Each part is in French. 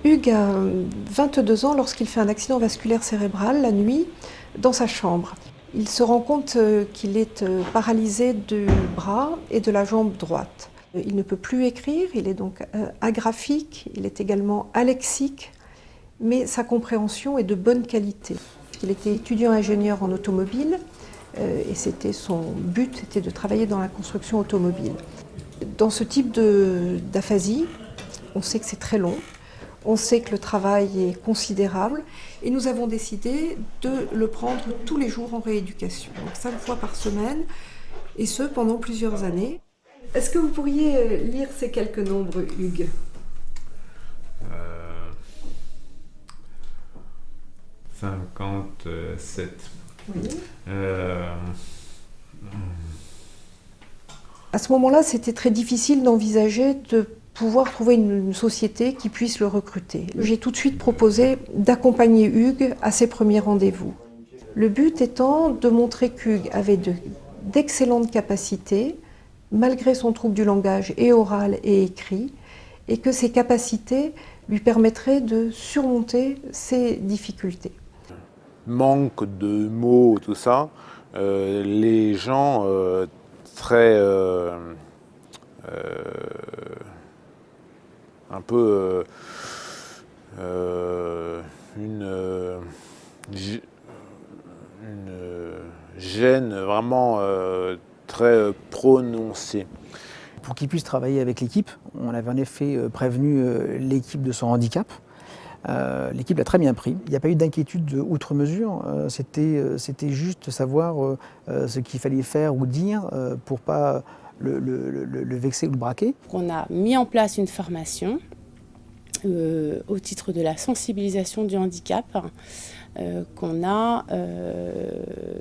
Hugues a 22 ans lorsqu'il fait un accident vasculaire cérébral la nuit dans sa chambre. Il se rend compte qu'il est paralysé du bras et de la jambe droite. Il ne peut plus écrire, il est donc agraphique, il est également alexique, mais sa compréhension est de bonne qualité. Il était étudiant ingénieur en automobile et son but était de travailler dans la construction automobile. Dans ce type d'aphasie, on sait que c'est très long. On sait que le travail est considérable et nous avons décidé de le prendre tous les jours en rééducation, donc 5 fois par semaine, et ce pendant plusieurs années. Est-ce que vous pourriez lire ces quelques nombres, Hugues ? 57. Oui. À ce moment-là, c'était très difficile d'envisager de pouvoir trouver une société qui puisse le recruter. J'ai tout de suite proposé d'accompagner Hugues à ses premiers rendez-vous. Le but étant de montrer qu'Hugues avait d'excellentes capacités, malgré son trouble du langage et oral et écrit, et que ces capacités lui permettraient de surmonter ses difficultés. Manque de mots, tout ça, les gens très un peu une gêne vraiment très prononcée. Pour qu'il puisse travailler avec l'équipe, on avait en effet prévenu l'équipe de son handicap. L'équipe l'a très bien pris. Il n'y a pas eu d'inquiétude outre mesure. C'était juste savoir ce qu'il fallait faire ou dire pour ne pas le vexer ou le braquer. On a mis en place une formation au titre de la sensibilisation du handicap qu'on a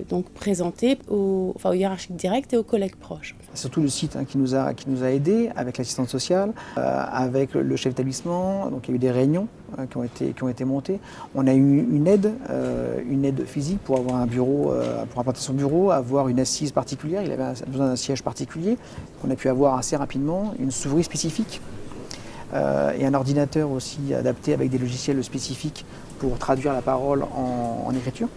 donc présenté aux hiérarchiques directs et aux collègues proches. Surtout le site qui nous a aidés avec l'assistante sociale, avec le chef d'établissement. Donc il y a eu des réunions qui ont été montées. On a eu une aide physique pour avoir un bureau, pour implanter son bureau, avoir une assise particulière. Il avait besoin d'un siège particulier qu'on a pu avoir assez rapidement, une souris spécifique. Et un ordinateur aussi adapté avec des logiciels spécifiques pour traduire la parole en écriture.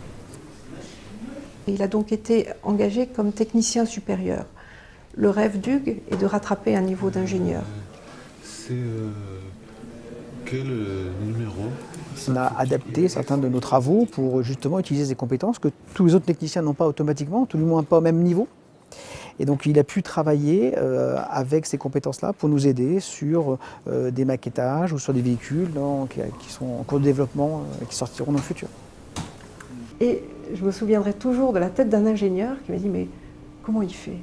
Il a donc été engagé comme technicien supérieur. Le rêve d'Hugues est de rattraper un niveau d'ingénieur. C'est quel numéro ? On a adapté certains de nos travaux pour justement utiliser ces compétences que tous les autres techniciens n'ont pas automatiquement, tout le moins pas au même niveau. Et donc il a pu travailler avec ces compétences-là pour nous aider sur des maquettages ou sur des véhicules qui sont en cours de développement et qui sortiront dans le futur. Et je me souviendrai toujours de la tête d'un ingénieur qui m'a dit « mais comment il fait ?»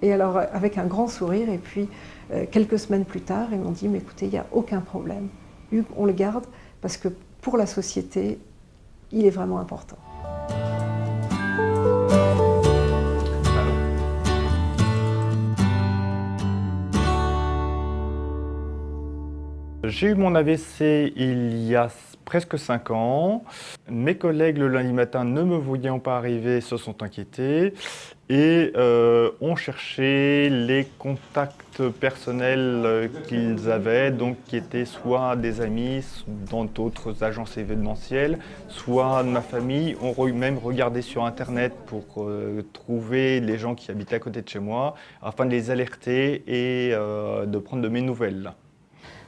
Et alors avec un grand sourire, et puis quelques semaines plus tard, ils m'ont dit « mais écoutez, il n'y a aucun problème. Hugues, on le garde parce que pour la société, il est vraiment important. » J'ai eu mon AVC il y a presque 5 ans. Mes collègues le lundi matin, ne me voyant pas arriver, se sont inquiétés et ont cherché les contacts personnels qu'ils avaient, donc qui étaient soit des amis dans d'autres agences événementielles, soit de ma famille. On même regardé sur Internet pour trouver les gens qui habitaient à côté de chez moi, afin de les alerter et de prendre de mes nouvelles.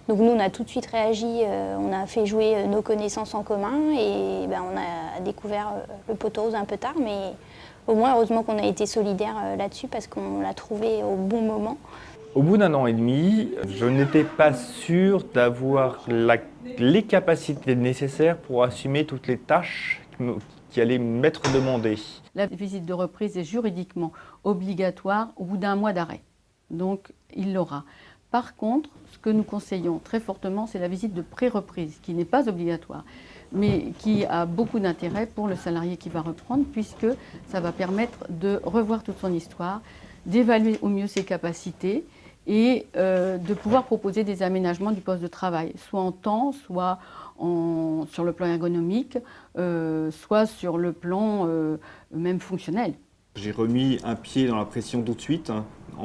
Donc nous, on a tout de suite réagi, on a fait jouer nos connaissances en commun et on a découvert le pot aux roses un peu tard, mais au moins, heureusement qu'on a été solidaires là-dessus parce qu'on l'a trouvé au bon moment. Au bout d'1 an et demi, je n'étais pas sûr d'avoir les capacités nécessaires pour assumer toutes les tâches qui allaient m'être demandées. La visite de reprise est juridiquement obligatoire au bout d'1 mois d'arrêt, donc il l'aura. Par contre, ce que nous conseillons très fortement, c'est la visite de pré-reprise, qui n'est pas obligatoire, mais qui a beaucoup d'intérêt pour le salarié qui va reprendre, puisque ça va permettre de revoir toute son histoire, d'évaluer au mieux ses capacités et de pouvoir proposer des aménagements du poste de travail, soit en temps, soit sur le plan ergonomique, soit sur le plan même fonctionnel. J'ai remis un pied dans la pression tout de suite,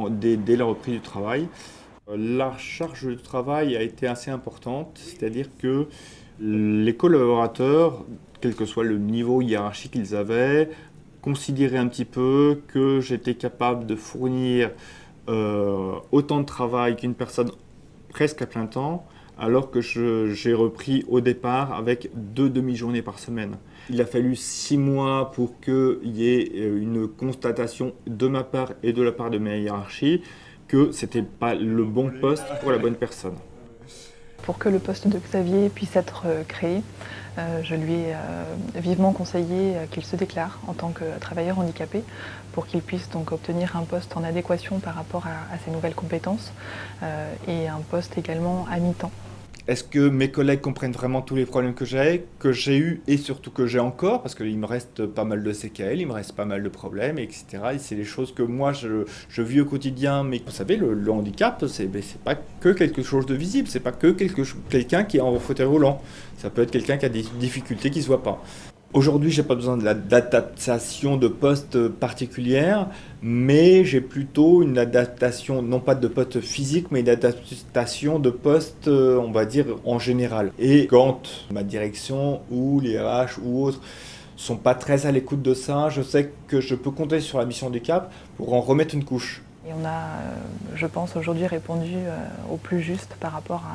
dès la reprise du travail. La charge de travail a été assez importante, c'est-à-dire que les collaborateurs, quel que soit le niveau hiérarchique qu'ils avaient, considéraient un petit peu que j'étais capable de fournir autant de travail qu'une personne presque à plein temps, alors que j'ai repris au départ avec 2 demi-journées par semaine. Il a fallu 6 mois pour qu'il y ait une constatation de ma part et de la part de ma hiérarchie que ce n'était pas le bon poste pour la bonne personne. Pour que le poste de Xavier puisse être créé, je lui ai vivement conseillé qu'il se déclare en tant que travailleur handicapé pour qu'il puisse donc obtenir un poste en adéquation par rapport à ses nouvelles compétences et un poste également à mi-temps. Est-ce que mes collègues comprennent vraiment tous les problèmes que j'ai eus et surtout que j'ai encore, parce qu'il me reste pas mal de CKL, il me reste pas mal de problèmes, etc. Et c'est les choses que moi je vis au quotidien. Mais vous savez, le handicap, c'est pas que quelque chose de visible, c'est pas que quelqu'un qui est en fauteuil roulant. Ça peut être quelqu'un qui a des difficultés qui ne se voit pas. Aujourd'hui, j'ai pas besoin d'adaptation de poste particulière, mais j'ai plutôt une adaptation, non pas de poste physique, mais une adaptation de poste, on va dire, en général. Et quand ma direction ou les RH ou autres sont pas très à l'écoute de ça, je sais que je peux compter sur la mission du CAP pour en remettre une couche. Et on a, je pense, aujourd'hui répondu au plus juste par rapport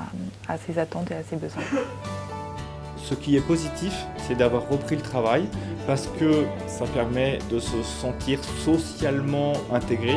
à ses attentes et à ses besoins. Ce qui est positif, c'est d'avoir repris le travail parce que ça permet de se sentir socialement intégré.